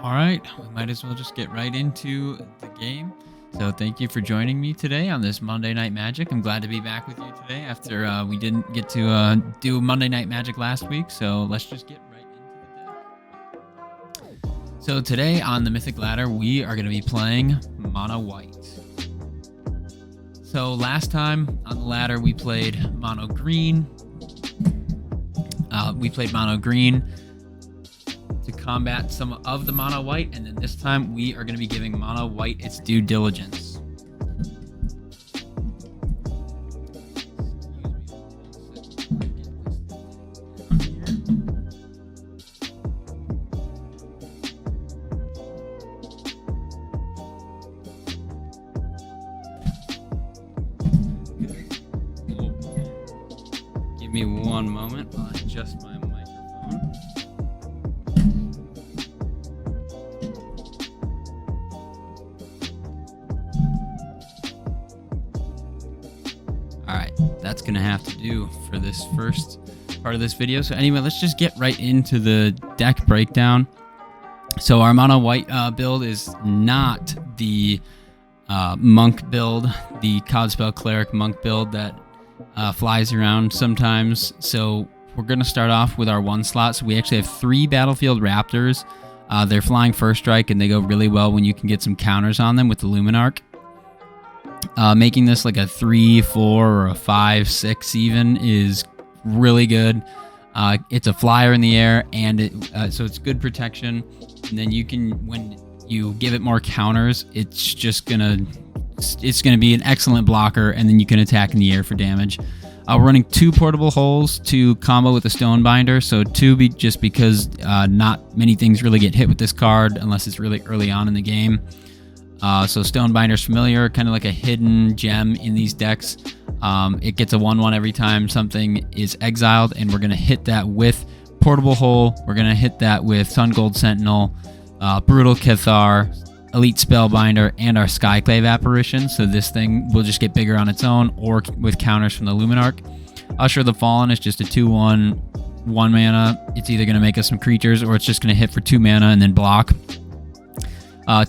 All right, we might as well just get right into the game. So thank you for joining me today on this Monday Night Magic. I'm glad to be back with you today after we didn't get to do Monday Night Magic last week. So let's just get right into the deck. So today on the Mythic ladder, we are going to be playing Mono White. So last time on the ladder, we played Mono Green. To combat some of the Mono White, and then this time we are going to be giving Mono White its due diligence. Give me one moment while I adjust my microphone. That's gonna have to do for this first part of this video. So anyway, let's just get right into the deck breakdown. So our Mono White build is not the monk build, the Codspell Cleric monk build that flies around sometimes. So we're gonna start off with our one slot. So we actually have 3 Battlefield Raptors. They're flying first strike, and they go really well when you can get some counters on them with the Luminarch. Making this like a 3, 4, or a 5, 6 even is really good. It's a flyer in the air, and so it's good protection. And then you can, when you give it more counters, it's gonna be an excellent blocker, and then you can attack in the air for damage. We're running 2 portable holes to combo with the Stonebinder. So 2 just because not many things really get hit with this card unless it's really early on in the game. So Stonebinder's familiar, kind of like a hidden gem in these decks. It gets a 1/1 every time something is exiled, and we're going to hit that with Portable Hole. We're going to hit that with Sun Gold Sentinel, Brutal Cathar, Elite Spellbinder, and our Skyclave Apparition. So this thing will just get bigger on its own or with counters from the Luminarch. Usher the Fallen is just a 2/1, 1 mana. It's either going to make us some creatures, or it's just going to hit for 2 mana and then block.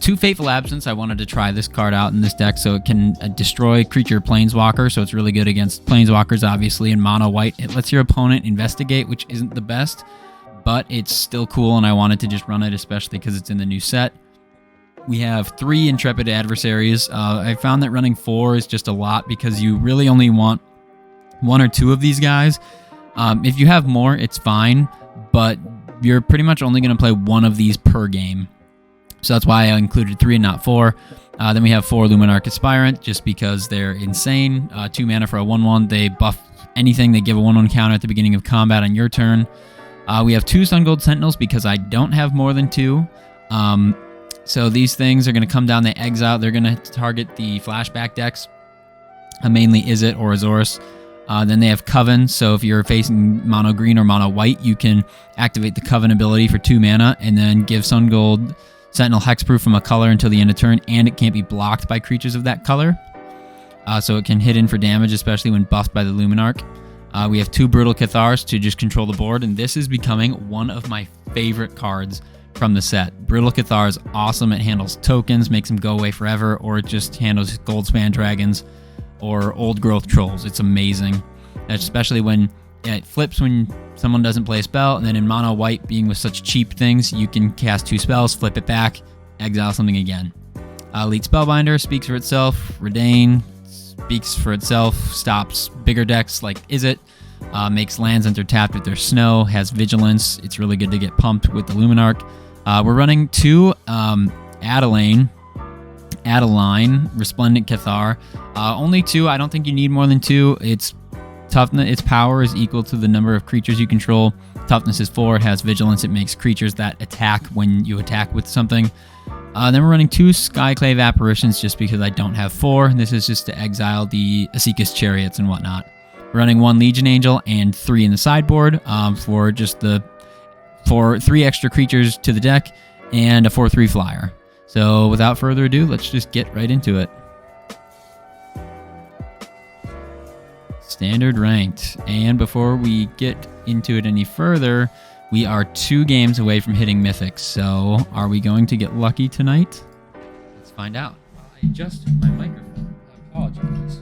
2 Fateful Absence. I wanted to try this card out in this deck, so it can destroy creature Planeswalker, so it's really good against Planeswalkers, obviously, in Mono White. It lets your opponent investigate, which isn't the best, but it's still cool, and I wanted to just run it, especially because it's in the new set. We have 3 Intrepid Adversaries. I found that running 4 is just a lot, because you really only want 1 or 2 of these guys. If you have more, it's fine, but you're pretty much only going to play 1 of these per game. So that's why I included 3 and not 4. Then we have 4 Luminarch Aspirant, just because they're insane. 2 mana for a 1/1. They buff anything. They give a 1/1 counter at the beginning of combat on your turn. We have 2 Sun Gold Sentinels, because I don't have more than 2. So these things are going to come down, they exile. They're going to target the flashback decks, mainly Izzet or Azorius. Then they have Coven, so if you're facing Mono Green or Mono White, you can activate the Coven ability for 2 mana, and then give Sun Gold Sentinel hexproof from a color until the end of turn, and it can't be blocked by creatures of that color. So it can hit in for damage, especially when buffed by the Luminarch. We have 2 Brutal Cathars to just control the board, and this is becoming one of my favorite cards from the set. Brutal Cathar is awesome. It handles tokens, makes them go away forever, or it just handles Goldspan Dragons or Old Growth Trolls. It's amazing, especially when it flips when someone doesn't play a spell, and then in Mono White, being with such cheap things, you can cast 2 spells, flip it back, exile something again. Elite Spellbinder speaks for itself. Redain speaks for itself. Stops bigger decks like Izzet. Makes lands enter tapped with their snow. Has Vigilance. It's really good to get pumped with the Luminarch. We're running 2 Adeline, Resplendent Cathar. Only 2. I don't think you need more than 2. Its power is equal to the number of creatures you control. Toughness is 4. It has Vigilance. It makes creatures that attack when you attack with something. Then we're running 2 Skyclave Apparitions, just because I don't have 4. This is just to exile the Asika's Chariots and whatnot. We're running 1 Legion Angel and 3 in the sideboard for 3 extra creatures to the deck, and a 4/3 flyer. So without further ado, let's just get right into it. Standard ranked. And before we get into it any further, We are 2 games away from hitting Mythic, so are we going to get lucky tonight? Let's find out. I adjusted my microphone. I apologize.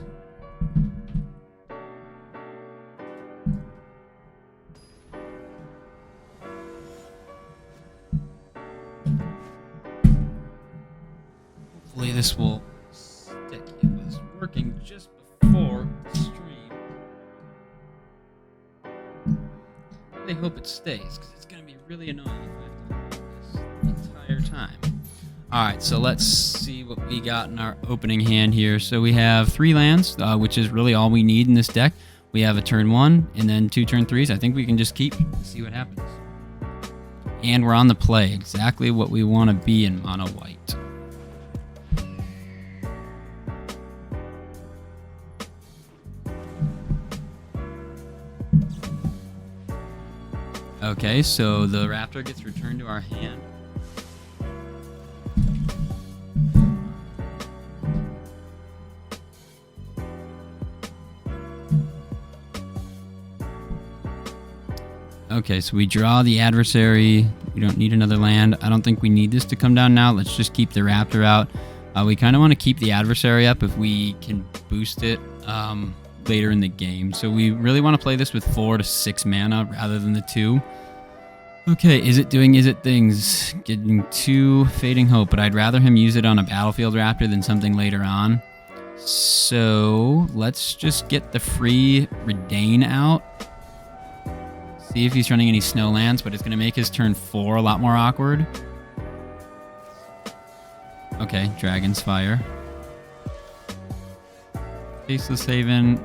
Hopefully this will stick. It was working just before the stream. I really hope it stays, because it's going to be really annoying if I have to hold this the entire time. Alright, so let's see what we got in our opening hand here. So we have 3 lands, which is really all we need in this deck. We have a turn 1 and then 2 turn 3s. I think we can just keep and see what happens. And we're on the play, exactly what we want to be in mono white. Okay, so the Raptor gets returned to our hand. Okay, so we draw the adversary. We don't need another land. I don't think we need this to come down now. Let's just keep the Raptor out. We kind of want to keep the adversary up if we can boost it later in the game. So we really want to play this with 4 to 6 mana rather than the 2. Okay, is it things? Getting 2 Fading Hope, but I'd rather him use it on a Battlefield Raptor than something later on. So let's just get the free Redain out. See if he's running any Snowlands, but it's going to make his turn 4 a lot more awkward. Okay, Dragon's Fire. Faceless Haven.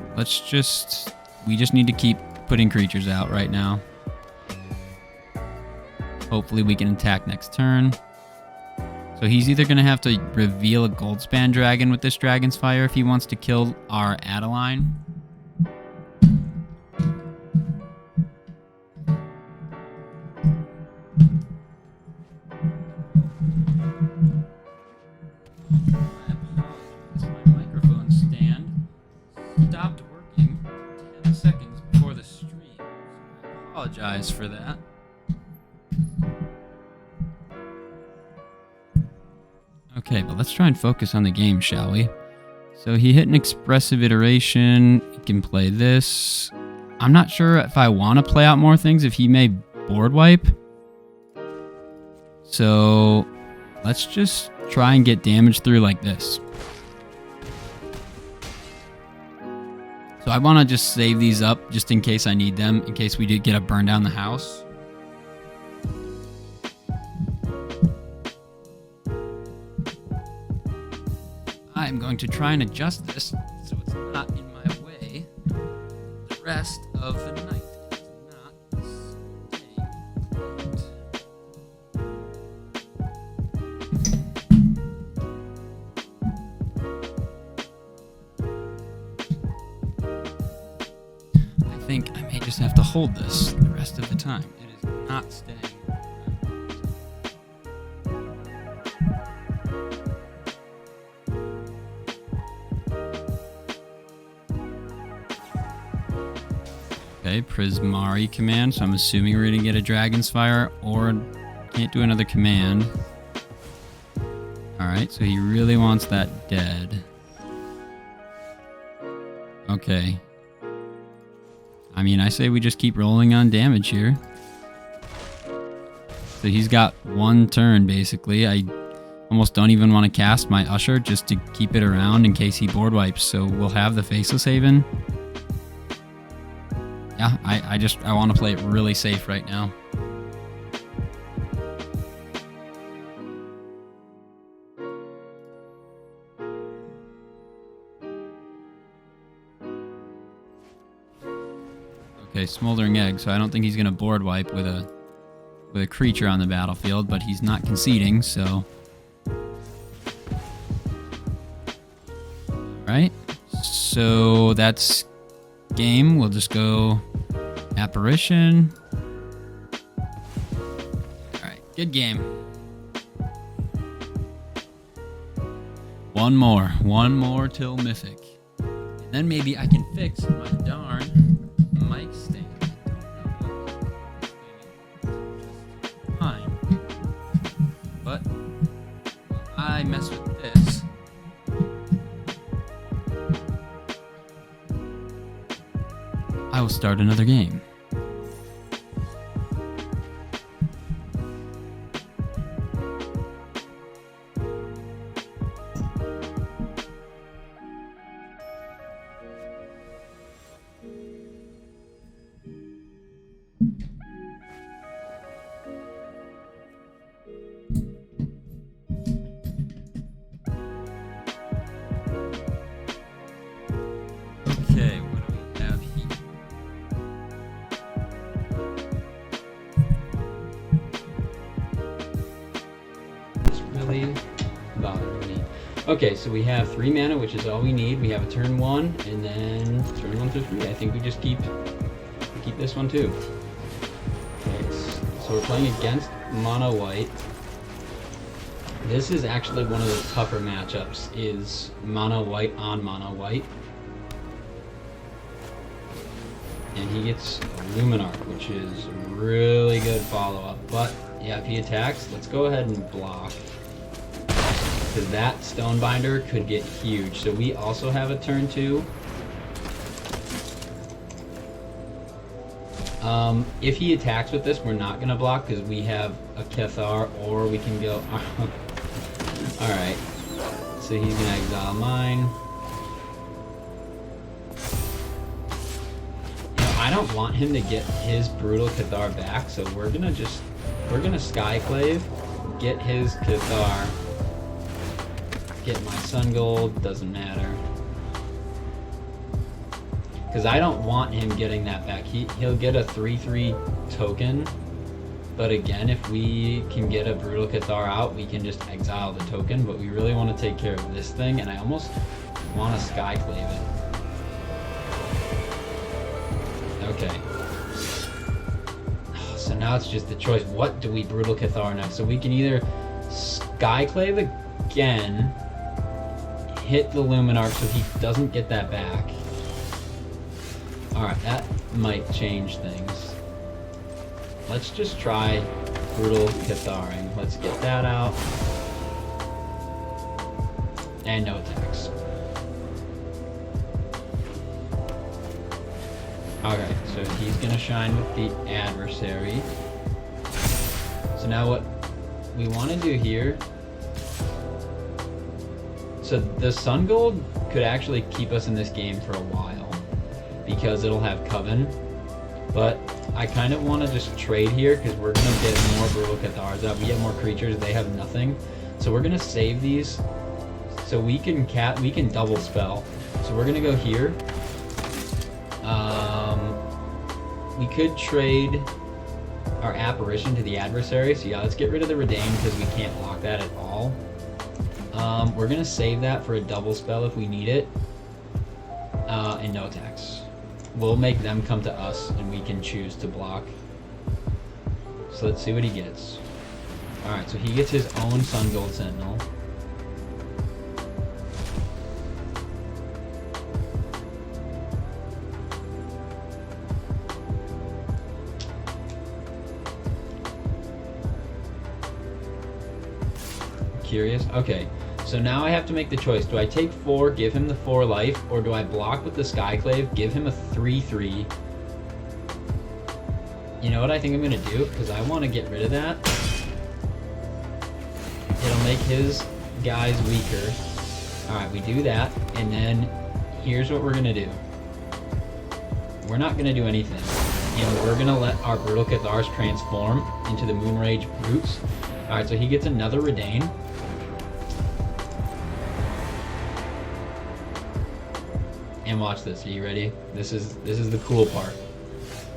We just need to keep putting creatures out right now. Hopefully we can attack next turn. So he's either going to have to reveal a Goldspan Dragon with this Dragon's Fire if he wants to kill our Adeline. Stopped working 10 seconds before the stream. So I apologize for that. Okay, but let's try and focus on the game, shall we? So he hit an Expressive Iteration. He can play this. I'm not sure if I want to play out more things, if he may board wipe. So let's just try and get damage through like this. So I want to just save these up just in case I need them, in case we do get a burn down the house. I'm going to try and adjust this so it's not in my way the rest of the night. It's not staying put. I think I may just have to hold this the rest of the time. It is not staying. Okay, Prismari command, so I'm assuming we're going to get a Dragon's Fire, or can't do another command. Alright, so he really wants that dead. Okay. I mean, I say we just keep rolling on damage here. So he's got 1 turn, basically. I almost don't even want to cast my Usher just to keep it around in case he board wipes, so we'll have the Faceless Haven. Yeah, I want to play it really safe right now. Okay, Smoldering Egg, so I don't think he's going to board wipe with a creature on the battlefield, but he's not conceding, so... Right? So that's game. We'll just go Apparition. Alright, good game. One more till Mythic. And then maybe I can fix my darn mic stand. I mess with this. I will start another game. Okay, what do we have here? It's really bothering me. Okay, so we have 3 mana, which is all we need. We have a turn 1, and then turn 1 through 3. I think we just keep this one too. Okay, so we're playing against mono white. This is actually one of the tougher matchups, is mono white on mono white. And he gets Luminarch, which is really good follow-up. But yeah, if he attacks, let's go ahead and block, because that Stonebinder could get huge. So we also have a turn 2. If he attacks with this, we're not going to block because we have a Cathar, or we can go... Alright, so he's going to exile mine. I don't want him to get his Brutal Cathar back, so we're gonna Skyclave, get his Cathar, get my Sun Gold, doesn't matter. Because I don't want him getting that back. He'll get a 3/3 token, but again, if we can get a Brutal Cathar out, we can just exile the token, but we really want to take care of this thing, and I almost want to Skyclave it. Okay. So now it's just the choice. What do we Brutal Cathar next? So we can either Skyclave again, hit the Luminarch so he doesn't get that back. Alright, that might change things. Let's just try Brutal Catharing. Let's get that out. And no attacks. Okay, so he's gonna shine with the adversary. So now what we want to do here, so the Sun Gold could actually keep us in this game for a while because it'll have Coven, but I kind of want to just trade here because we're gonna get more Brutal Cathars out. We get more creatures, they have nothing, so we're gonna save these so we can double spell. So we're gonna go here. We could trade our Apparition to the adversary. So yeah, let's get rid of the Redain because we can't block that at all. We're going to save that for a double spell if we need it. And no attacks. We'll make them come to us and we can choose to block. So let's see what he gets. Alright, so he gets his own Sun Gold Sentinel. Curious. Okay, so now I have to make the choice. Do I take 4, give him the 4 life, or do I block with the Skyclave, give him a 3/3? You know what I think I'm gonna do? Because I want to get rid of that. It'll make his guys weaker. Alright, we do that, and then here's what we're gonna do. We're not gonna do anything, and we're gonna let our Brutal Cathars transform into the Moonrage Brutes. Alright, so he gets another Redain. And watch this. Are you ready? This is the cool part.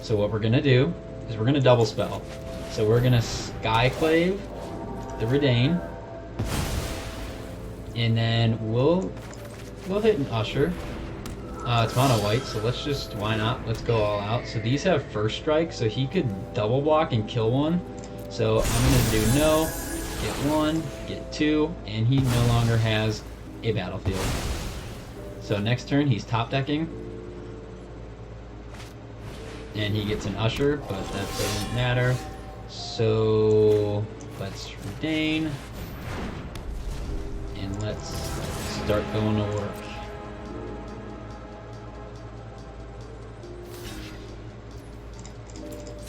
So what we're gonna do is we're gonna double spell. So we're gonna Skyclave the Redain, and then we'll hit an Usher. It's mono white, so why not? Let's go all out. So these have first strike, so he could double block and kill one. So I'm gonna do no, get 1, get 2, and he no longer has a battlefield. So next turn he's top decking, and he gets an Usher, but that doesn't matter. So let's Redain. And let's start going to work.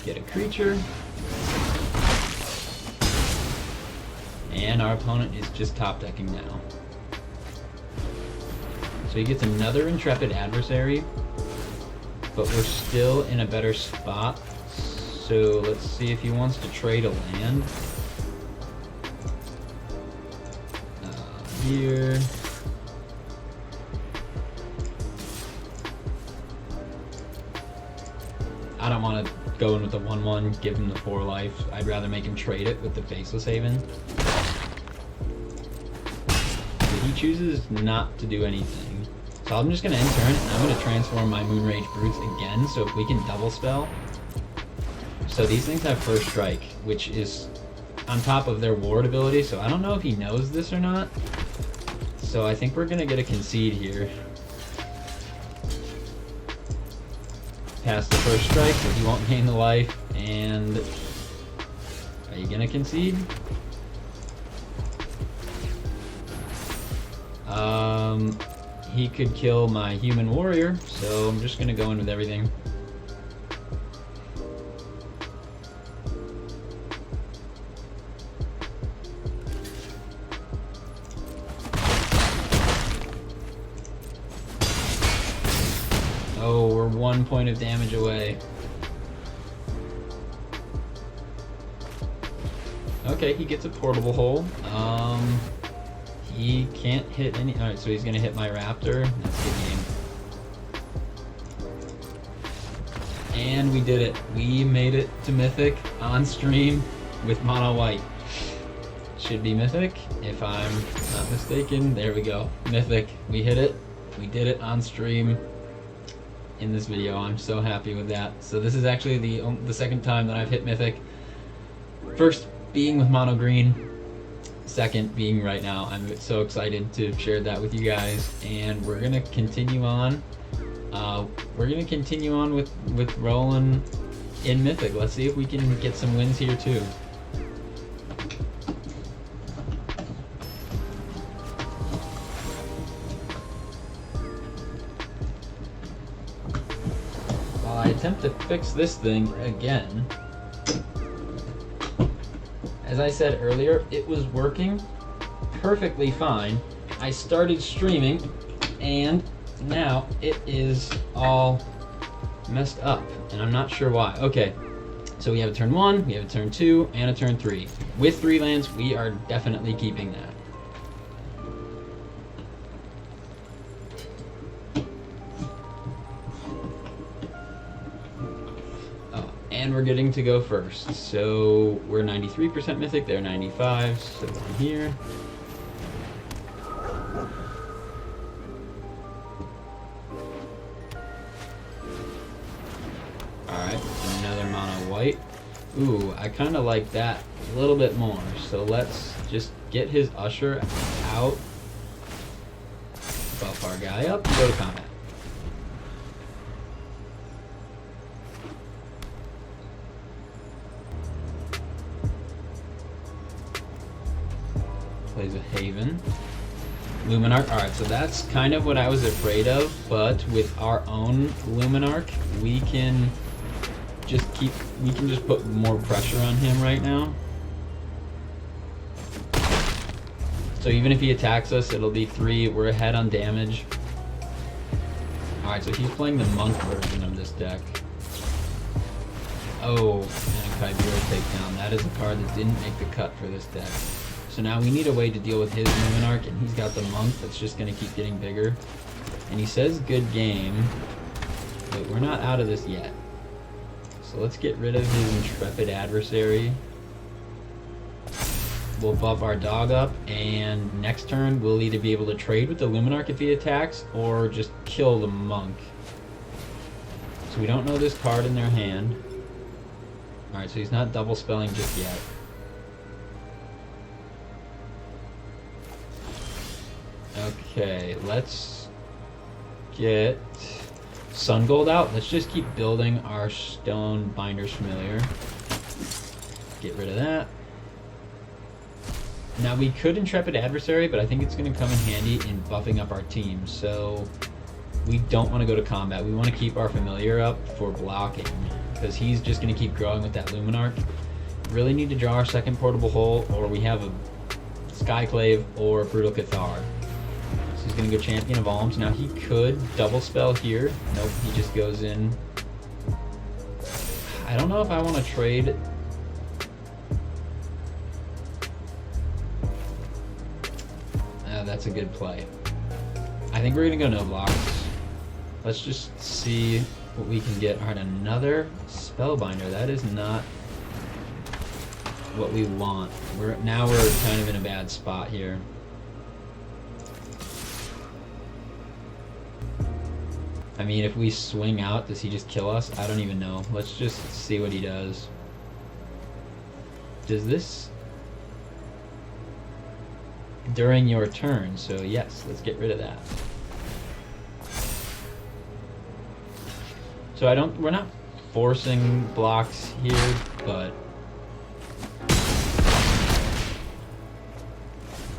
Get a creature. And our opponent is just top decking now. So he gets another Intrepid Adversary, but we're still in a better spot. So let's see if he wants to trade a land. Here. I don't want to go in with the 1/1, give him the 4 life. I'd rather make him trade it with the Faceless Haven. But he chooses not to do anything. So I'm just going to end turn, and I'm going to transform my Moonrage Brutes again, so if we can double spell. So these things have first strike, which is on top of their ward ability, so I don't know if he knows this or not. So I think we're going to get a concede here. Pass the first strike, so he won't gain the life, and are you going to concede? He could kill my human warrior, so I'm just going to go in with everything. Oh, we're 1 point of damage away. Okay, he gets a portable hole. He can't hit any. Alright, so he's gonna hit my Raptor. That's a good game. And we did it. We made it to Mythic on stream with mono white. Should be Mythic, if I'm not mistaken. There we go. Mythic. We hit it. We did it on stream in this video. I'm so happy with that. So this is actually the second time that I've hit Mythic. First being with mono green, second being right now. I'm so excited to share that with you guys, and we're gonna continue on. With rolling in Mythic. Let's see if we can get some wins here too. While I attempt to fix this thing again, as I said earlier, it was working perfectly fine. I started streaming, and now it is all messed up, and I'm not sure why. Okay, so we have a turn 1, we have a turn 2, and a turn 3. With 3 lands, we are definitely keeping that. And we're getting to go first. So we're 93% Mythic, they're 95, so I'm here. Alright, another mono white. Ooh, I kind of like that a little bit more. So let's just get his Usher out. Buff our guy up and go to combat. Plays a Haven. Luminarch. Alright, so that's kind of what I was afraid of, but with our own Luminarch, we can just put more pressure on him right now. So even if he attacks us, it'll be 3. We're ahead on damage. Alright, so he's playing the Monk version of this deck. Oh, and a Chimera Takedown. That is a card that didn't make the cut for this deck. So now we need a way to deal with his Luminarch, and he's got the Monk that's just going to keep getting bigger. And he says good game, but we're not out of this yet. So let's get rid of his Intrepid Adversary. We'll buff our dog up, and next turn we'll either be able to trade with the Luminarch if he attacks, or just kill the Monk. So we don't know this card in their hand. Alright, so he's not double spelling just yet. Okay, let's get Sun Gold out. Let's just keep building our Stone Binder's Familiar. Get rid of that. Now we could Intrepid Adversary, but I think it's going to come in handy in buffing up our team. So we don't want to go to combat. We want to keep our Familiar up for blocking, because he's just going to keep growing with that Luminarch. Really need to draw our second Portable Hole, or we have a Skyclave or Brutal Cathar. So he's going to go Champion of Alms. Now he could double spell here. Nope, he just goes in. I don't know if I want to trade. That's a good play. I think we're going to go no blocks. Let's just see what we can get. All right, another Spellbinder. That is not what we want. Now we're kind of in a bad spot here. I mean, if we swing out, does he just kill us? I don't even know. Let's just see what he does. Does this during your turn? So yes, let's get rid of that. So we're not forcing blocks here, but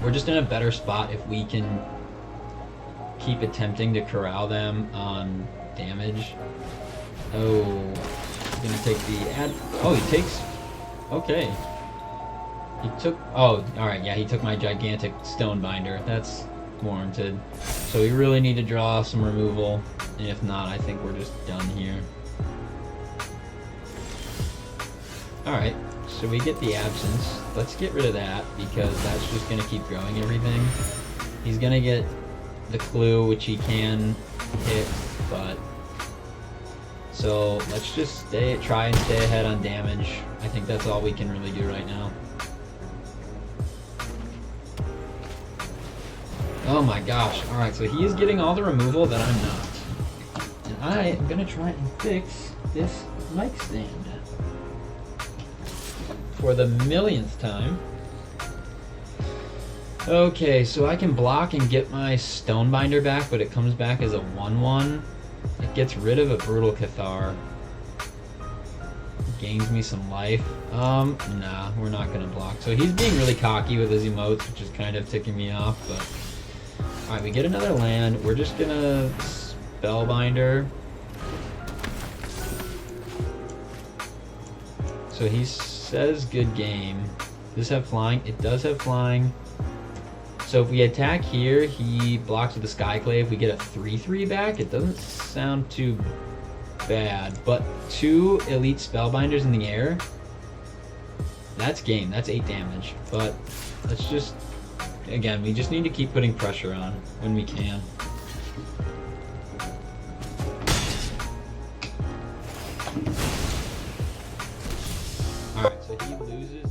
we're just in a better spot if we can keep attempting to corral them on damage. Oh, he's gonna take the oh, he takes, okay. He took, oh, alright, yeah, he took my gigantic Stonebinder. That's warranted. So we really need to draw some removal, and if not, I think we're just done here. Alright, so we get the Absence. Let's get rid of that, because that's just going to keep growing everything. He's going to get the Clue, which he can hit, but... So let's just try and stay ahead on damage. I think that's all we can really do right now. Oh my gosh. Alright, so he is getting all the removal that I'm not. And I am going to try and fix this mic stand for the millionth time. Okay, so I can block and get my Stonebinder back, but it comes back as a 1/1. It gets rid of a Brutal Cathar. Gains me some life. Nah, we're not going to block. So he's being really cocky with his emotes, which is kind of ticking me off, but... Alright, we get another land. We're just gonna Spellbinder. So he says good game. Does this have flying? It does have flying. So if we attack here, he blocks with the Skyclave. We get a 3/3 back. It doesn't sound too bad. But 2 elite Spellbinders in the air. That's game. That's 8 damage. But let's just... Again, we just need to keep putting pressure on when we can. Alright, so he loses.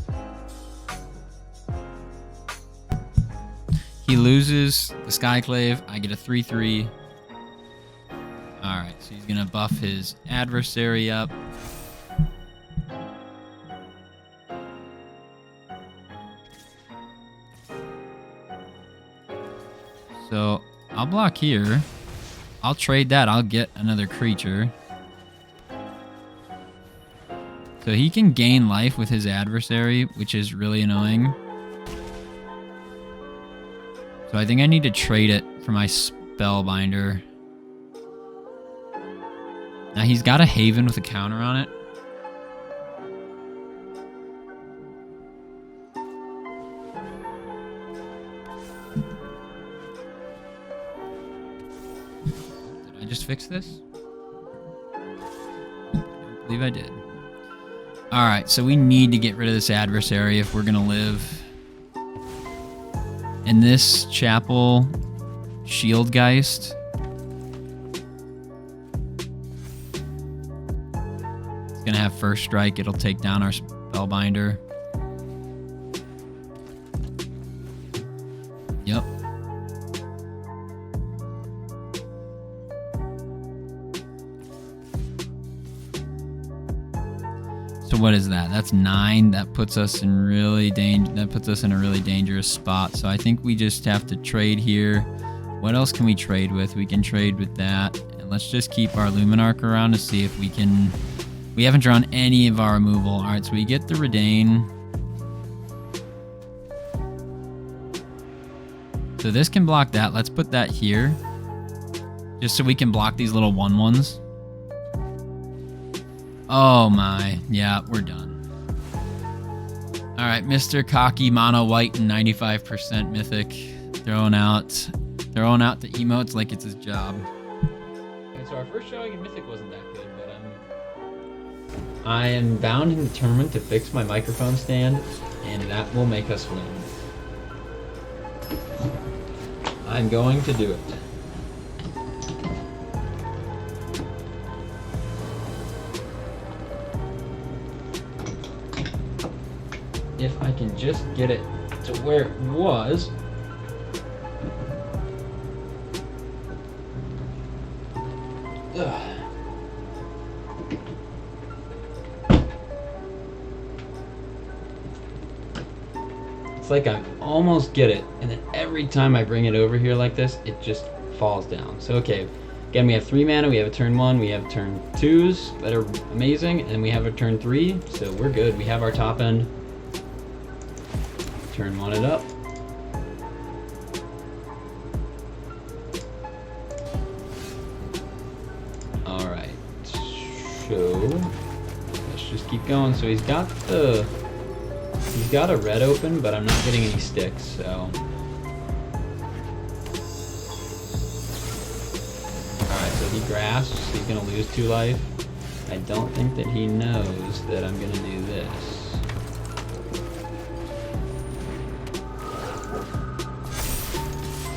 He loses the Skyclave. I get a 3/3. Alright, so he's going to buff his adversary up. So I'll block here. I'll trade that. I'll get another creature. So he can gain life with his adversary, which is really annoying. So I think I need to trade it for my Spellbinder. Now he's got a Haven with a counter on it. Did I just fix this? I don't believe I did. Alright, so we need to get rid of this adversary if we're going to live. In this chapel, Shieldgeist. It's going to have first strike. It'll take down our Spellbinder. Yep. So what is that? That's 9. That puts us in really a really dangerous spot. So I think we just have to trade here. What else can we trade with? We can trade with that. And let's just keep our Luminarch around to see if we can... We haven't drawn any of our removal. Alright, so we get the Redain. So this can block that. Let's put that here. Just so we can block these little 1/1s. Oh my. Yeah, we're done. Alright, Mr. Cocky Mono White and 95% Mythic. Throwing out the emotes like it's his job. Okay, so our first showing in Mythic wasn't that good, but I am bound and determined to fix my microphone stand, and that will make us win. I'm going to do it. If I can just get it to where it was. Ugh. It's like I almost get it, and then every time I bring it over here like this, it just falls down. So okay, again, we have 3 mana, we have a turn 1, we have turn 2s that are amazing, and we have a turn 3, so we're good. We have our top end. Turn 1 it up. Alright, so let's just keep going. So he's got a red open, but I'm not getting any sticks, so. Alright, so he grasps, he's gonna lose 2 life. I don't think that he knows that I'm gonna do this.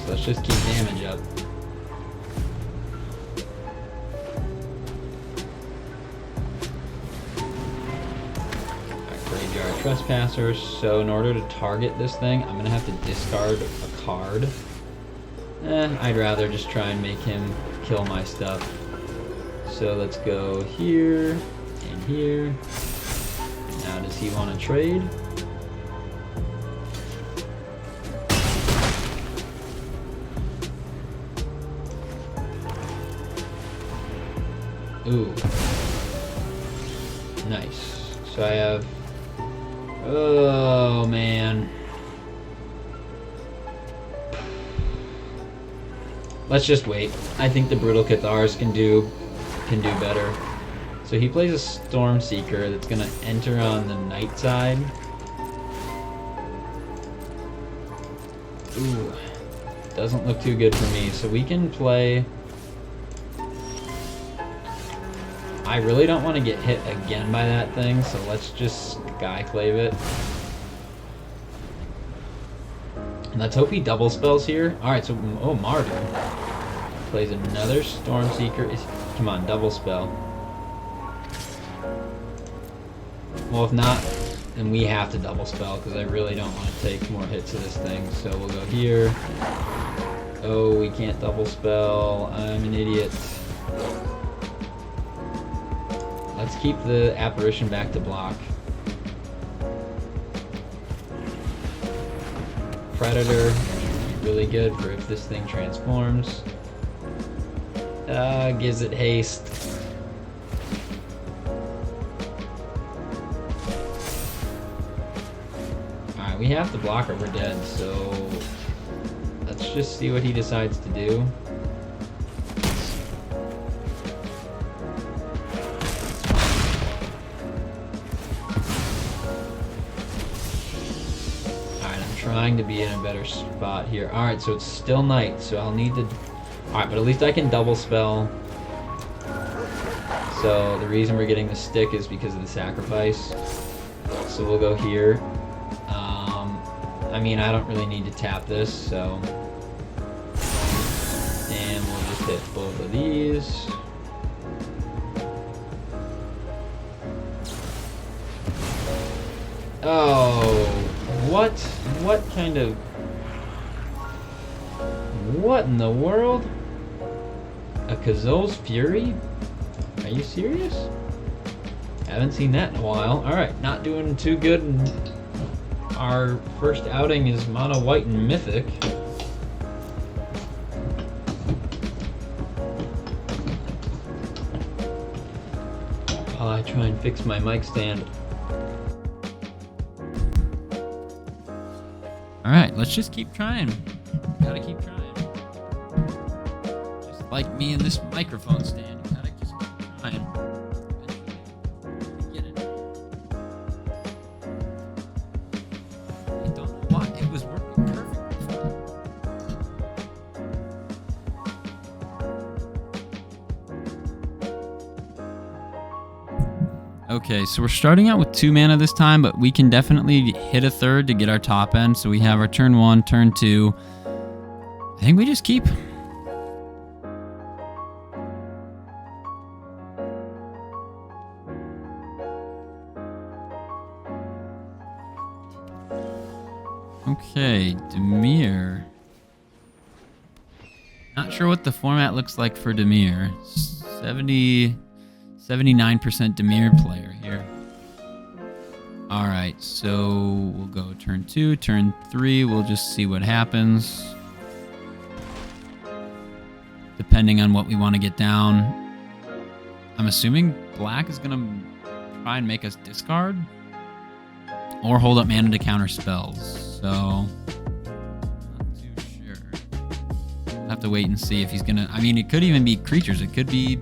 Let's just keep damage up. Alright, Graveyard Trespassers. So in order to target this thing, I'm gonna have to discard a card. I'd rather just try and make him kill my stuff. So let's go here and here. Now does he want to trade? Ooh. Nice. So I have... Oh, man. Let's just wait. I think the Brutal Cathars can do better. So he plays a Stormseeker that's going to enter on the night side. Ooh. Doesn't look too good for me. So we can play... I really don't want to get hit again by that thing, so let's just Skyclave it. And let's hope he double spells here. Alright, so, oh, Mardu plays another Stormseeker. Come on, double spell. Well, if not, then we have to double spell, because I really don't want to take more hits of this thing. So we'll go here. Oh, we can't double spell. I'm an idiot. Let's keep the Apparition back to block. Predator, really good for if this thing transforms. Gives it haste. Alright, we have to block or we're dead, so let's just see what he decides to do. Trying to be in a better spot here. Alright, so it's still night, so I'll need to... Alright, but at least I can double spell. So the reason we're getting the stick is because of the sacrifice. So we'll go here. I mean, I don't really need to tap this, so... And we'll just hit both of these. Oh, what? What kind of... What in the world? A Kazol's Fury? Are you serious? Haven't seen that in a while. Alright, not doing too good. Our first outing is Mono White and Mythic. While I try and fix my mic stand. All right, let's just keep trying. Gotta keep trying. Just like me and this microphone stand, you gotta just keep trying. Eventually, get it. I don't know why it was working perfect before. Okay, so we're starting out with 2 mana this time, but we can definitely hit a third to get our top end. So we have our turn 1, turn 2. I think we just keep. Okay, Dimir. Not sure what the format looks like for Dimir. 79% Dimir player here. Alright, so we'll go turn 2, turn 3. We'll just see what happens. Depending on what we want to get down. I'm assuming black is going to try and make us discard. Or hold up mana to counter spells. So, not too sure. We'll have to wait and see if he's going to... I mean, it could even be creatures. It could be...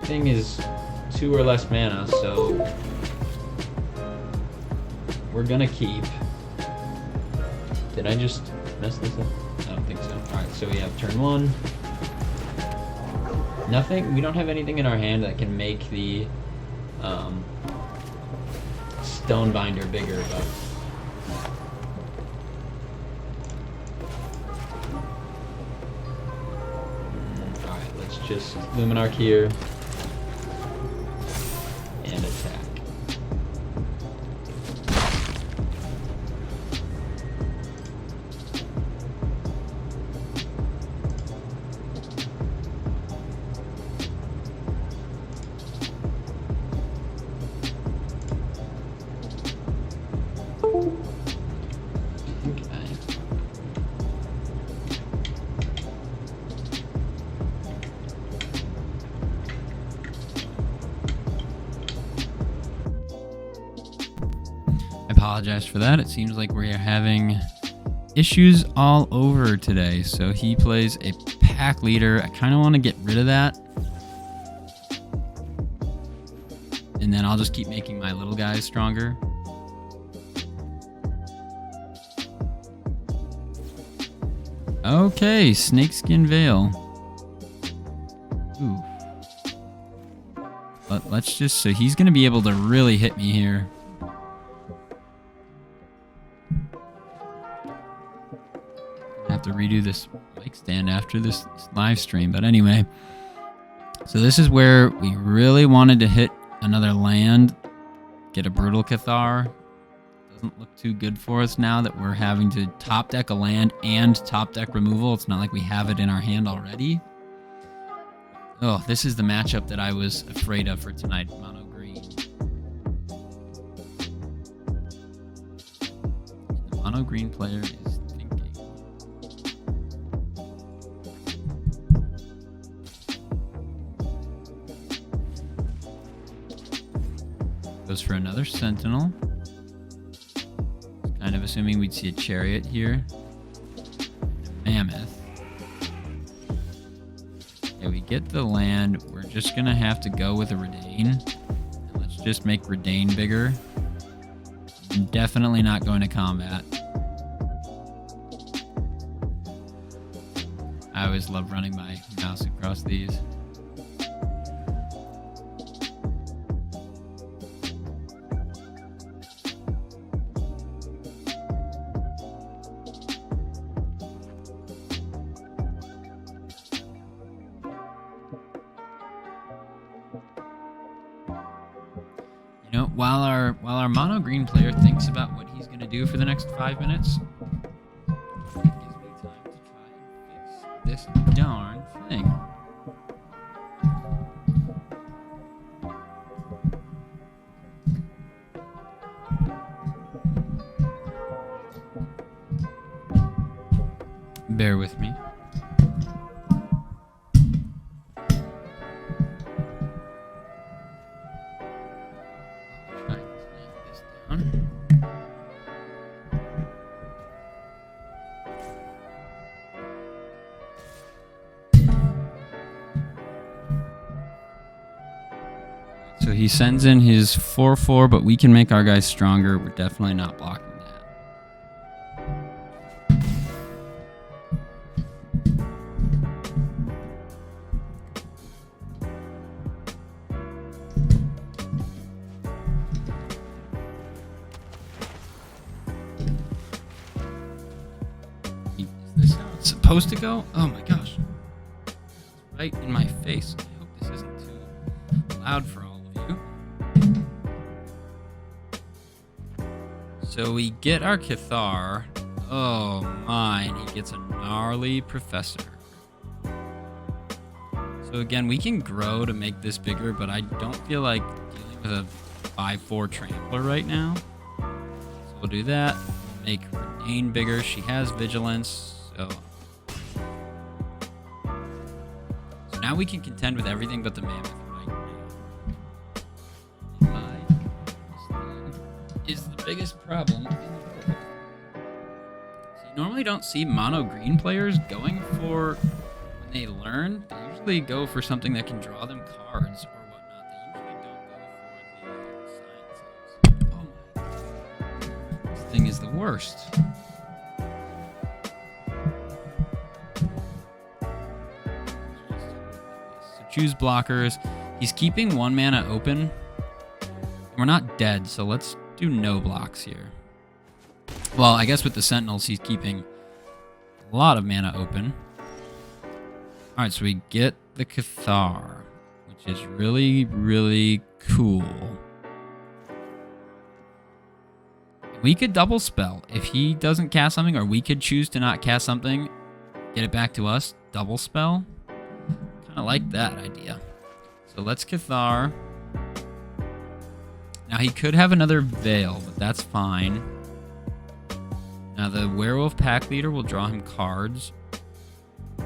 Thing is 2 or less mana, so we're gonna keep. Did I just mess this up? I don't think so. Alright, so we have turn 1. Nothing, we don't have anything in our hand that can make the Stonebinder bigger, but just Luminarch here and attack. Apologize for that. It seems like we're having issues all over today. So he plays a pack leader. I kind of want to get rid of that. And then I'll just keep making my little guys stronger. Okay, Snakeskin Veil. Ooh. But let's just, so he's going to be able to really hit me here. To redo this mic stand after this live stream, but anyway, so this is where we really wanted to hit another land, get a Brutal Cathar. Doesn't look too good for us now that we're having to top deck a land and top deck removal. It's not like we have it in our hand already. Oh, this is the matchup that I was afraid of for tonight. Mono green. The mono green player is goes for another Sentinel. Kind of assuming we'd see a Chariot here. Mammoth. Okay, we get the land. We're just gonna have to go with a Redain. And let's just make Redain bigger. I'm definitely not going to combat. I always love running my mouse across these. While our mono green player thinks about what he's gonna do for the next 5 minutes, it gives me time to try and fix this darn thing. Bear with me. So he sends in his 4/4, but we can make our guys stronger. We're definitely not blocking that. Is this how it's supposed to go? Oh my gosh. It's right in my face. I hope this isn't too loud for all. So we get our Cathar. Oh mine, he gets a gnarly Professor. So again, we can grow to make this bigger, but I don't feel like dealing with a 5/4 Trampler right now. So we'll do that. Make Redain bigger. She has Vigilance, so now we can contend with everything but the Mammoth. Is the biggest problem in the world. So you normally don't see mono green players going for, when they learn, they usually go for something that can draw them cards or whatnot. They usually don't go for the sciences. Oh my god. This thing is the worst. So choose blockers. He's keeping 1 mana open. We're not dead, so let's do no blocks here. Well, I guess with the Sentinels, he's keeping a lot of mana open. Alright, so we get the Cathar, which is really, really cool. We could double spell. If he doesn't cast something, or we could choose to not cast something, get it back to us, double spell. Kind of like that idea. So let's Cathar. Now he could have another Veil, but that's fine. Now the Werewolf Pack Leader will draw him cards.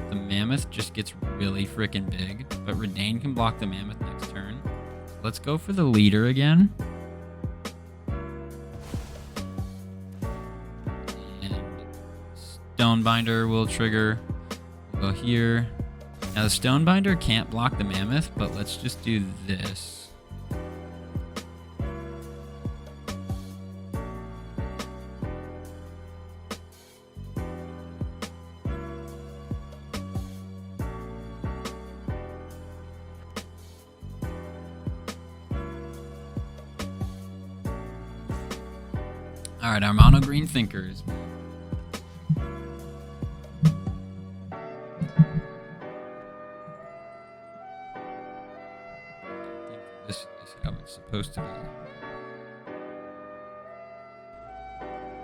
The Mammoth just gets really freaking big, but Redain can block the Mammoth next turn. So let's go for the Leader again. And Stonebinder will trigger. We'll go here. Now the Stonebinder can't block the Mammoth, but let's just do this. Alright, our mono green thinkers. I think this is how it's supposed to be.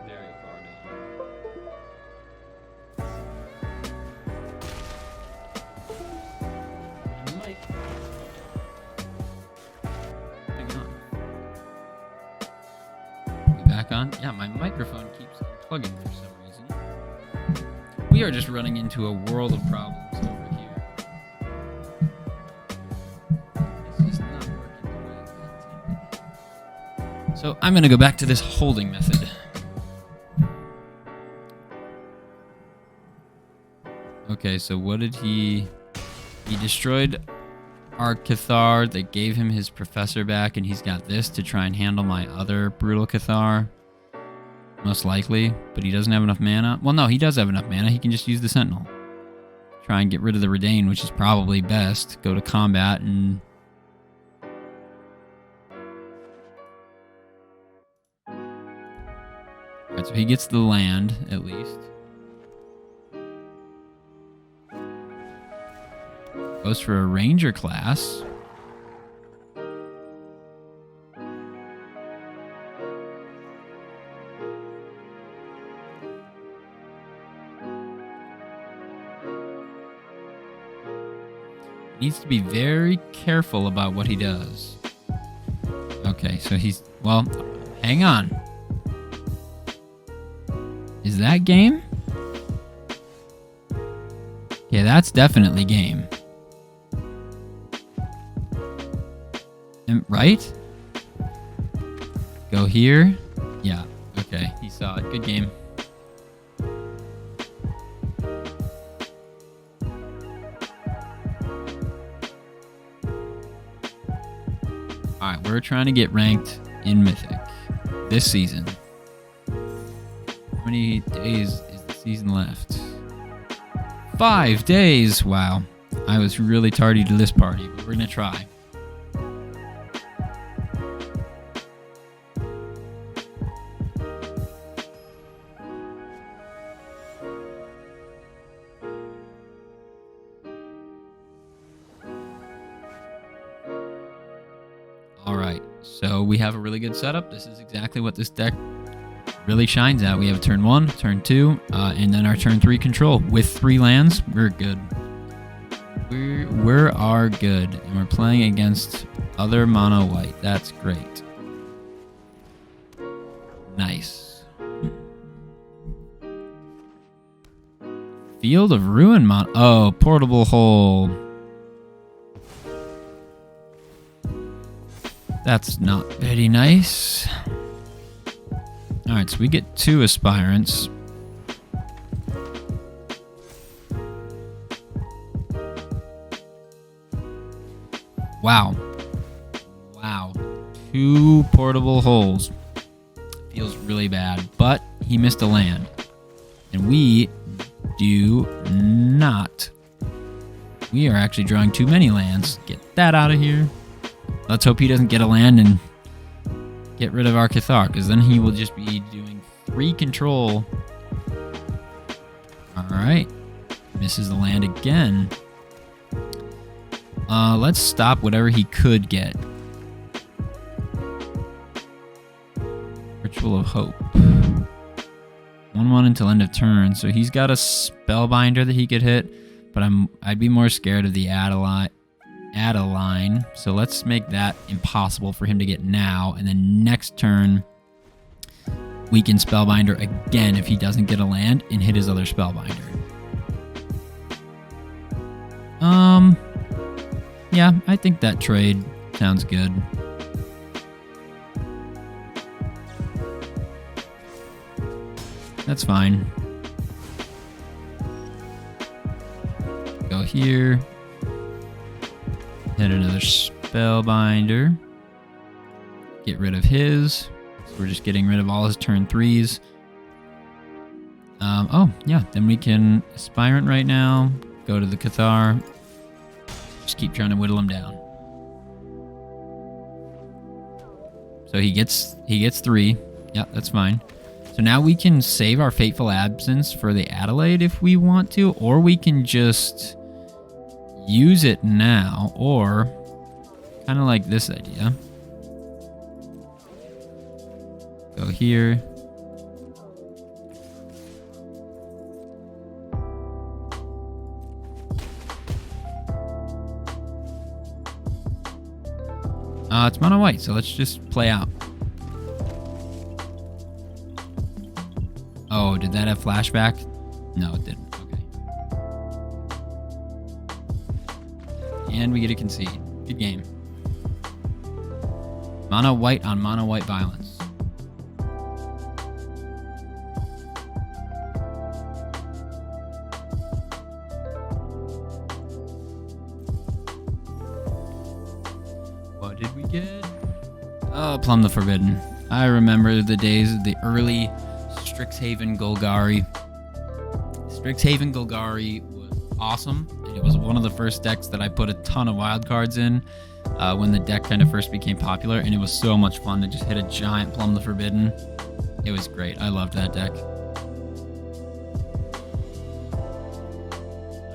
Very far down. Mic. Hang on. Back on? Yeah, my microphone keeps unplugging for some reason. We are just running into a world of problems over here. It's just not working the way it's intended. So I'm going to go back to this holding method. Okay, so what did he... He destroyed our Cathar that gave him his Professor back, and he's got this to try and handle my other Brutal Cathar. Most likely, but he doesn't have enough mana. Well, no, he does have enough mana. He can just use the Sentinel. Try and get rid of the Redain, which is probably best. Go to combat and... Alright, so he gets the land, at least. Goes for a Ranger class. Needs to be very careful about what he does. Okay, so he's... Well, hang on. Is that game? Yeah, that's definitely game. Right? Go here. Yeah, okay. He saw it. Good game. Alright, we're trying to get ranked in Mythic this season. How many days is the season left? 5 days! Wow. I was really tardy to this party, but we're gonna try. Alright, so we have a really good setup. This is exactly what this deck really shines at. We have turn 1, turn 2, and then our turn 3 control. With 3 lands, we're good. We are good, and we're playing against other mono white. That's great. Nice. Field of Ruin mono. Oh, Portable Hole. That's not very nice. Alright, so we get 2 aspirants. Wow. Wow. 2 portable holes. Feels really bad, but he missed a land. And we do not. We are actually drawing too many lands. Get that out of here. Let's hope he doesn't get a land and get rid of our Cathar, because then he will just be doing 3 control. Alright. Misses the land again. Let's stop whatever he could get. Ritual of Hope. 1/1 until end of turn. So he's got a Spellbinder that he could hit, but I'd be more scared of the Adeline. So let's make that impossible for him to get now, and then next turn we can Spellbinder again if he doesn't get a land and hit his other Spellbinder. Yeah, I think that trade sounds good. That's fine. Go here. Hit another Spellbinder. Get rid of his. So we're just getting rid of all his turn 3s. Oh, yeah. Then we can Aspirant right now. Go to the Cathar. Just keep trying to whittle him down. So he gets 3. Yeah, that's fine. So now we can save our Fateful Absence for the Adelaide if we want to, or we can just use it now, or kind of like this idea. Go here. It's mono white, so let's just play out. Oh, did that have flashback? No, it didn't. Okay. And we get a concede. Good game. Mono white on mono white violence. What did we get? Oh, Plumb the Forbidden. I remember the days of the early Strixhaven Golgari. Strixhaven Golgari was awesome, and it was one of the first decks that I put a ton of wild cards in when the deck kind of first became popular, and it was so much fun to just hit a giant Plumb the Forbidden. It was great. I loved that deck.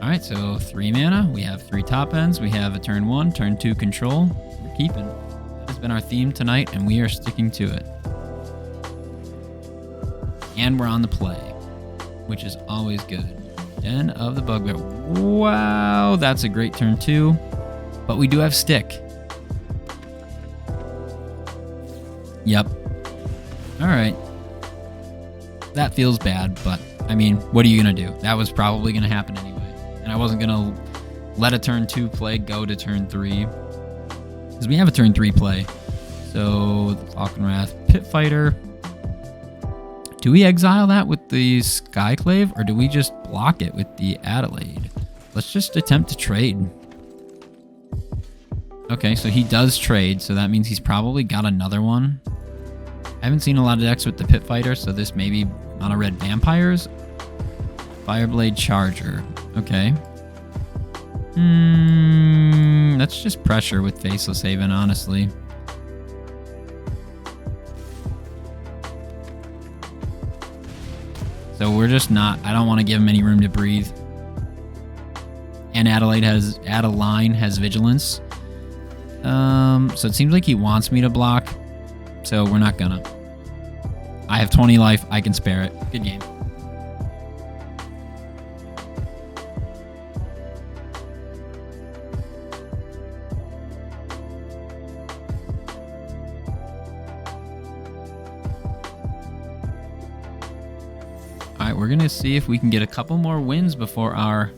Alright, so 3 mana. We have 3 top ends. We have a turn 1, turn 2 control. We're keeping. That has been our theme tonight, and we are sticking to it. And we're on the play, which is always good. Den of the Bugbear. Wow, that's a great turn 2. But we do have stick. Yep. Alright. That feels bad, but, I mean, what are you going to do? That was probably going to happen anyway. And I wasn't going to let a turn 2 play go to turn 3. Because we have a turn 3 play. So, the Falconwrath Pit Fighter. Do we exile that with the Skyclave, or do we just block it with the Adelaide? Let's just attempt to trade. Okay, so he does trade, so that means he's probably got another one. I haven't seen a lot of decks with the Pit Fighter, so this may be mono red Vampires. Fireblade Charger. Okay. That's just pressure with Faceless Haven, honestly. So we're just not... I don't want to give him any room to breathe. And Adeline has Vigilance. So it seems like he wants me to block. So we're not gonna. I have 20 life. I can spare it. Good game. Alright, we're going to see if we can get a couple more wins before our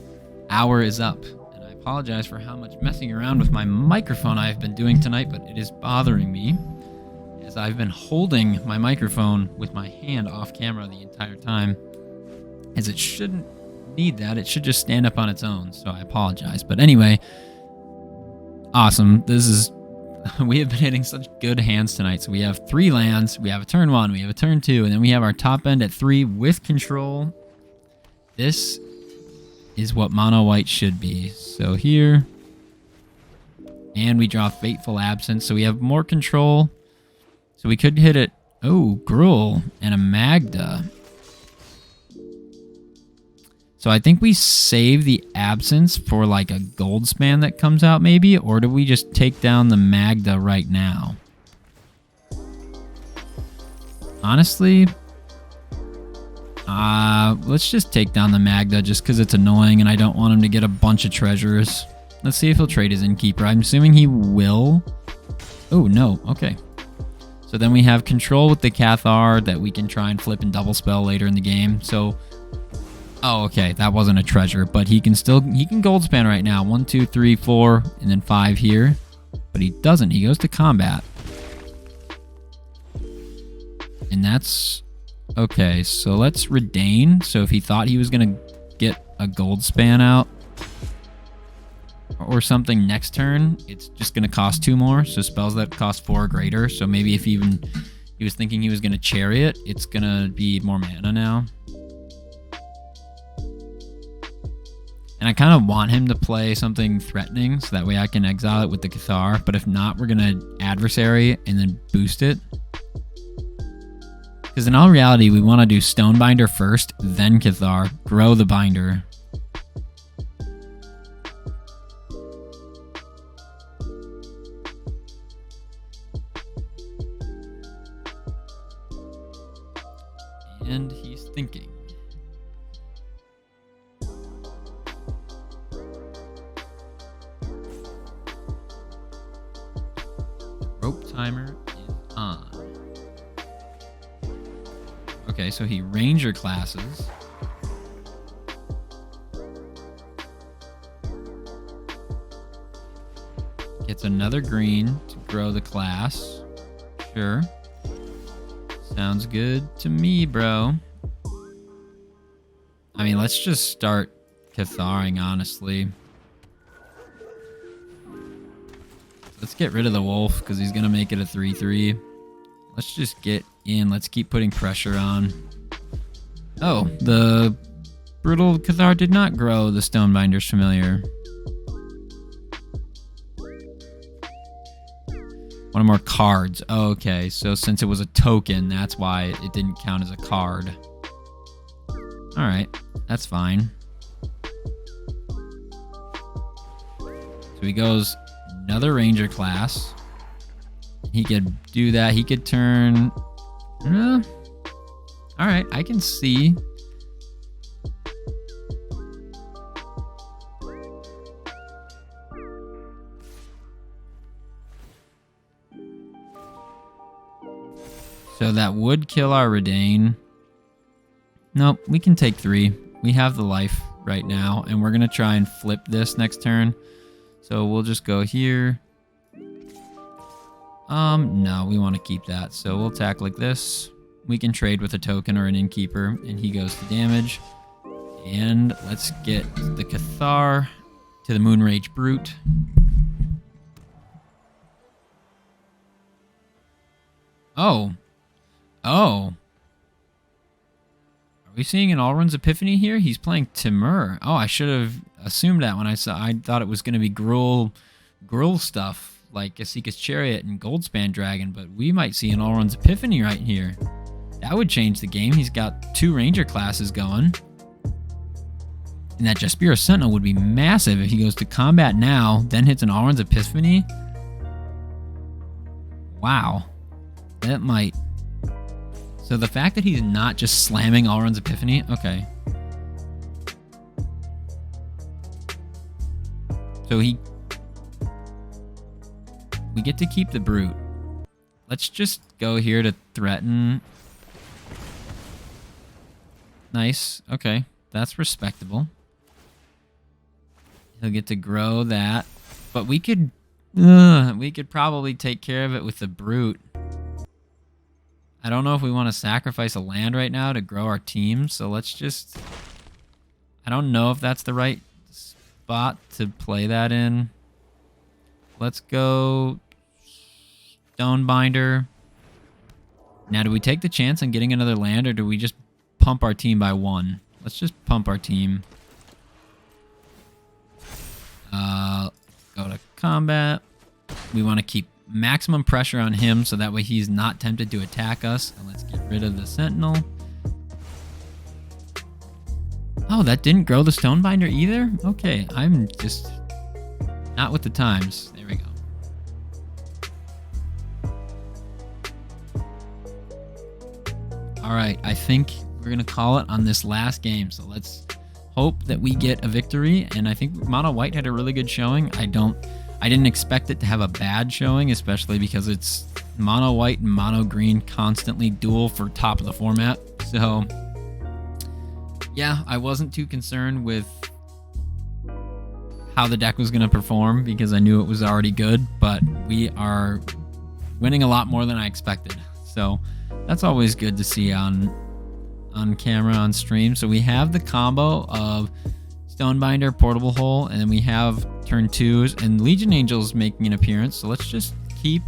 hour is up. And I apologize for how much messing around with my microphone I've been doing tonight, but it is bothering me, as I've been holding my microphone with my hand off camera the entire time, as it shouldn't need that. It should just stand up on its own, so I apologize. But anyway, awesome. We have been hitting such good hands tonight. So we have 3 lands, we have a turn 1, we have a turn 2, and then we have our top end at 3 with control. This is what mono white should be. So here, and we draw Fateful Absence, so we have more control. So we could hit it. Oh, Gruul and a Magda. So I think we save the absence for like a gold span that comes out maybe, or do we just take down the Magda right now? Honestly, let's just take down the Magda just because it's annoying and I don't want him to get a bunch of treasures. Let's see if he'll trade his Innkeeper. I'm assuming he will. Oh, no. Okay. So then we have control with the Cathar that we can try and flip and double spell later in the game. So, oh, okay. That wasn't a treasure, but he can gold span right now. 1, 2, 3, 4, and then 5 here. But he doesn't. He goes to combat. And that's okay. So let's Redain. So if he thought he was going to get a gold span out or something next turn, it's just going to cost 2 more. So spells that cost 4 or greater. So maybe if he was thinking he was going to Chariot, it's going to be more mana now. And I kind of want him to play something threatening so that way I can exile it with the Cathar. But if not, we're going to Adversary and then boost it. Because in all reality, we want to do Stonebinder first, then Cathar, grow the binder. And he's thinking. Rope timer is on. Okay, so he Ranger classes. Gets another green to grow the class. Sure. Sounds good to me, bro. I mean, let's just start Catharing, honestly. Let's get rid of the wolf, because he's going to make it a 3-3. Let's just get in. Let's keep putting pressure on. Oh, the Brutal Cathar did not grow the Stonebinder's Familiar. One more cards. Okay, so since it was a token, that's why it didn't count as a card. Alright, that's fine. So he goes another Ranger class. He could do that. He could turn... Alright, I can see. So that would kill our Redain. Nope, we can take 3. We have the life right now, and we're going to try and flip this next turn. So we'll just go here. No, we want to keep that. So we'll attack like this. We can trade with a token or an Innkeeper, and he goes to damage. And let's get the Cathar to the Moonrage Brute. Oh. Oh. Are we seeing an Alrund's Epiphany here? He's playing Timur. Oh, I should have assumed that when I saw. I thought it was going to be Gruul stuff, like Asika's Chariot and Goldspan Dragon, but we might see an Alrund's Epiphany right here. That would change the game. He's got 2 Ranger classes going. And that Jaspira Sentinel would be massive if he goes to combat now, then hits an Alrund's Epiphany. Wow. That might... So the fact that he's not just slamming Alrund's Epiphany... Okay. So we get to keep the Brute. Let's just go here to threaten... Nice. Okay. That's respectable. He'll get to grow that. But we could probably take care of it with the Brute. I don't know if we want to sacrifice a land right now to grow our team, so let's just... I don't know if that's the right spot to play that in. Let's go Stonebinder. Now, do we take the chance on getting another land, or do we just pump our team by 1? Let's just pump our team. Go to combat. We want to keep maximum pressure on him so that way he's not tempted to attack us. And let's get rid of the Sentinel. Oh, that didn't grow the Stonebinder either? Okay, I'm just not with the times. There we go. All right, I think we're going to call it on this last game. So let's hope that we get a victory. And I think Mono White had a really good showing. I didn't expect it to have a bad showing, especially because it's Mono White and Mono Green constantly duel for top of the format. So yeah, I wasn't too concerned with how the deck was going to perform because I knew it was already good, but we are winning a lot more than I expected. So that's always good to see on camera, on stream. So we have the combo of Stonebinder, Portable Hole, and then we have turn 2s and Legion Angels making an appearance. So let's just see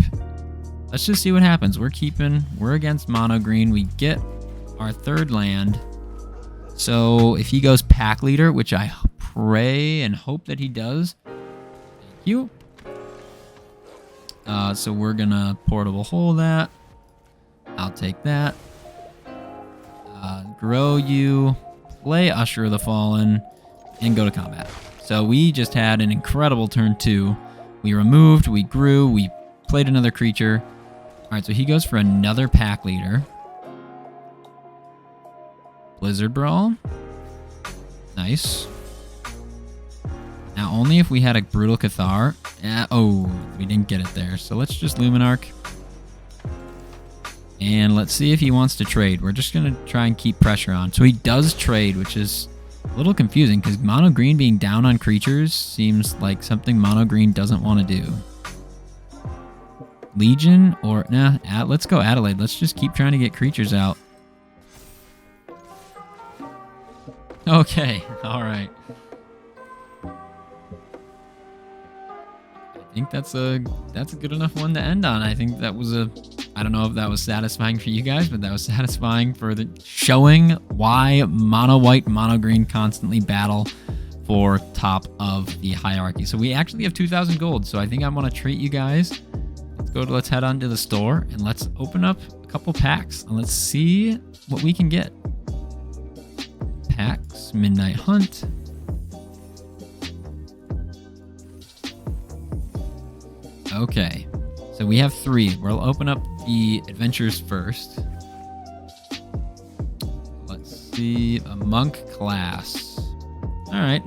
what happens. We're against Mono Green. We get our third land. So if he goes Pack Leader, which I pray and hope that he does, thank you. So we're gonna Portable Hole that. I'll take that. Grow you, play Usher of the Fallen, and go to combat. So we just had an incredible turn 2. We removed, we grew, we played another creature. All right, so he goes for another Pack Leader. Blizzard Brawl. Nice. Now, only if we had a Brutal Cathar. Oh, we didn't get it there. So let's just Luminarch. And let's see if he wants to trade. We're just going to try and keep pressure on. So he does trade, which is a little confusing because Mono Green being down on creatures seems like something Mono Green doesn't want to do. Legion or... Nah, let's go Adelaide. Let's just keep trying to get creatures out. Okay, all right. I think that's a good enough one to end on. I think that was I don't know if that was satisfying for you guys, but that was satisfying for the showing why Mono White and Mono Green constantly battle for top of the hierarchy. So we actually have 2,000 gold. So I think I want to treat you guys. Let's head on to the store and let's open up a couple packs and let's see what we can get. Packs, Midnight Hunt. Okay, so we have 3. We'll open up the adventures first. Let's see, a monk class. All right.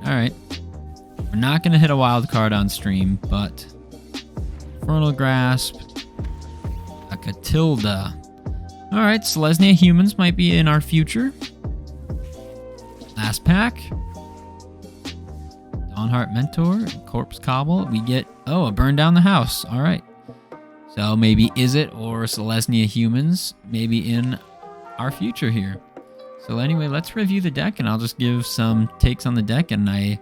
We're not going to hit a wild card on stream, but Infernal Grasp, a Catilda. All right, Selesnya humans might be in our future. Last pack. Dawnheart Mentor, Corpse Cobble. We get, a Burn Down the House. All right. So maybe Izzet or Selesnya humans maybe in our future here. So anyway, let's review the deck, and I'll just give some takes on the deck, and I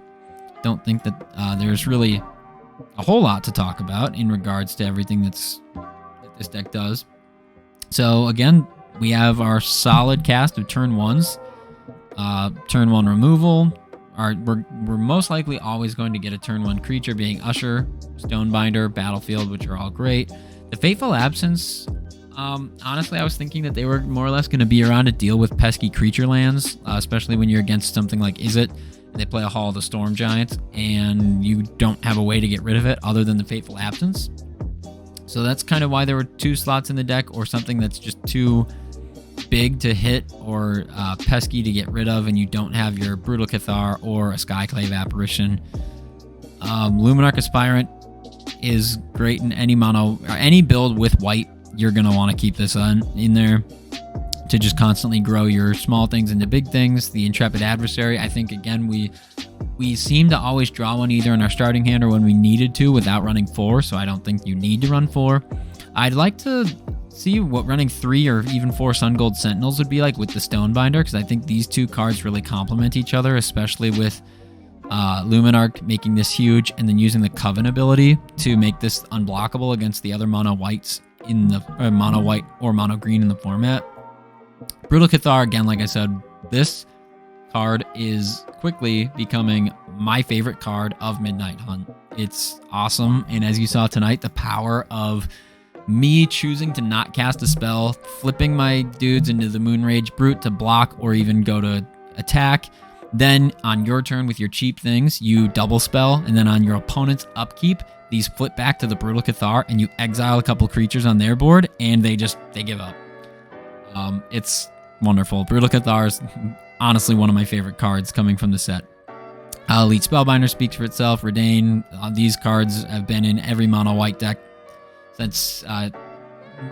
don't think that there's really a whole lot to talk about in regards to everything that this deck does. So again, we have our solid cast of turn 1s. Turn 1 removal. We're most likely always going to get a turn 1 creature, being Usher, Stonebinder, Battlefield, which are all great. The Fateful Absence, honestly, I was thinking that they were more or less going to be around to deal with pesky creature lands, especially when you're against something like Izzet, and they play a Hall of the Storm Giant, and you don't have a way to get rid of it other than the Fateful Absence. So that's kind of why there were 2 slots in the deck, or something that's just too big to hit or pesky to get rid of, and you don't have your Brutal Cathar or a Skyclave Apparition. Luminarch Aspirant is great in any mono or any build with white. You're gonna want to keep this in there to just constantly grow your small things into big things. The Intrepid Adversary, I think, again, we seem to always draw one either in our starting hand or when we needed to without running 4, so I don't think you need to run 4. I'd like to see what running 3 or even 4 Sun Gold Sentinels would be like with the Stonebinder, because I think these 2 cards really complement each other, especially with Luminarch making this huge and then using the Coven ability to make this unblockable against the other mono whites in the mono white or mono green in the format. Brutal Cathar, again, like I said, this card is quickly becoming my favorite card of Midnight Hunt. It's awesome, and as you saw tonight, the power of me choosing to not cast a spell, flipping my dudes into the Moonrage Brute to block or even go to attack, Then on your turn with your cheap things, you double spell, and then on your opponent's upkeep, these flip back to the Brutal Cathar, and you exile a couple creatures on their board, and they give up. It's wonderful. Brutal Cathar is honestly one of my favorite cards coming from the set. Elite Spellbinder speaks for itself. Redain, these cards have been in every mono white deck since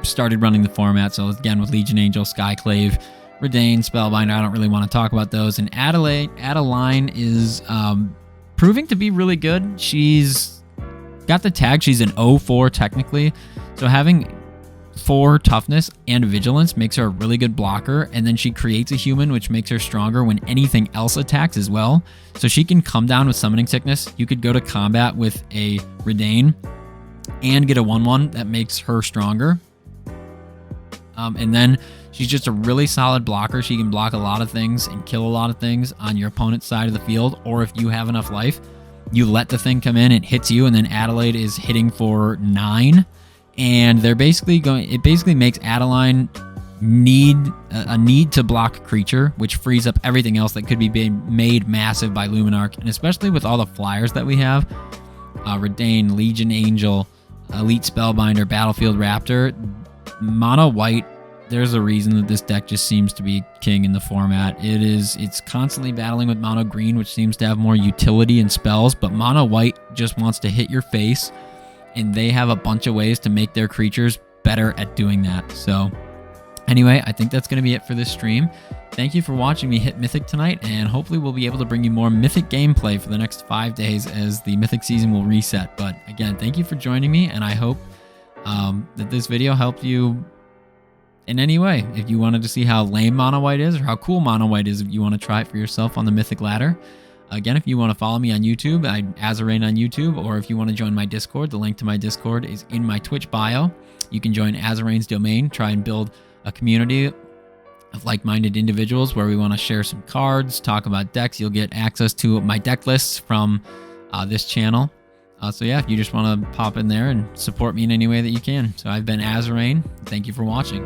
started running the format. So again, with Legion Angel, Skyclave, Redain, Spellbinder, I don't really want to talk about those. And Adeline is proving to be really good. She's got the tag. She's an 0-4 technically. So having 4 toughness and vigilance makes her a really good blocker, and then she creates a human, which makes her stronger when anything else attacks as well. So she can come down with Summoning Sickness. You could go to combat with a Redain and get a 1/1 that makes her stronger. And then she's just a really solid blocker. She can block a lot of things and kill a lot of things on your opponent's side of the field, or if you have enough life, you let the thing come in, it hits you, and then Adelaide is hitting for 9. And they're basically it basically makes Adeline a need to block creature, which frees up everything else that could be made massive by Luminarch. And especially with all the flyers that we have, Redain, Legion Angel, Elite Spellbinder, Battlefield Raptor, mono white, there's a reason that this deck just seems to be king in the format. It's constantly battling with mono green, which seems to have more utility and spells, but mono white just wants to hit your face, and they have a bunch of ways to make their creatures better at doing that. So anyway, I think that's going to be it for this stream. Thank you for watching me hit Mythic tonight, and hopefully we'll be able to bring you more Mythic gameplay for the next 5 days as the Mythic season will reset. But again, thank you for joining me, and I hope that this video helped you in any way. If you wanted to see how lame mono white is, or how cool mono white is, if you want to try it for yourself on the Mythic ladder. Again, if you want to follow me on YouTube, I'm Azarain on YouTube, or if you want to join my Discord, the link to my Discord is in my Twitch bio. You can join Azarain's domain, try and build a community of like-minded individuals where we want to share some cards, talk about decks. You'll get access to my deck lists from this channel. So yeah, if you just want to pop in there and support me in any way that you can. So I've been Azarain. Thank you for watching.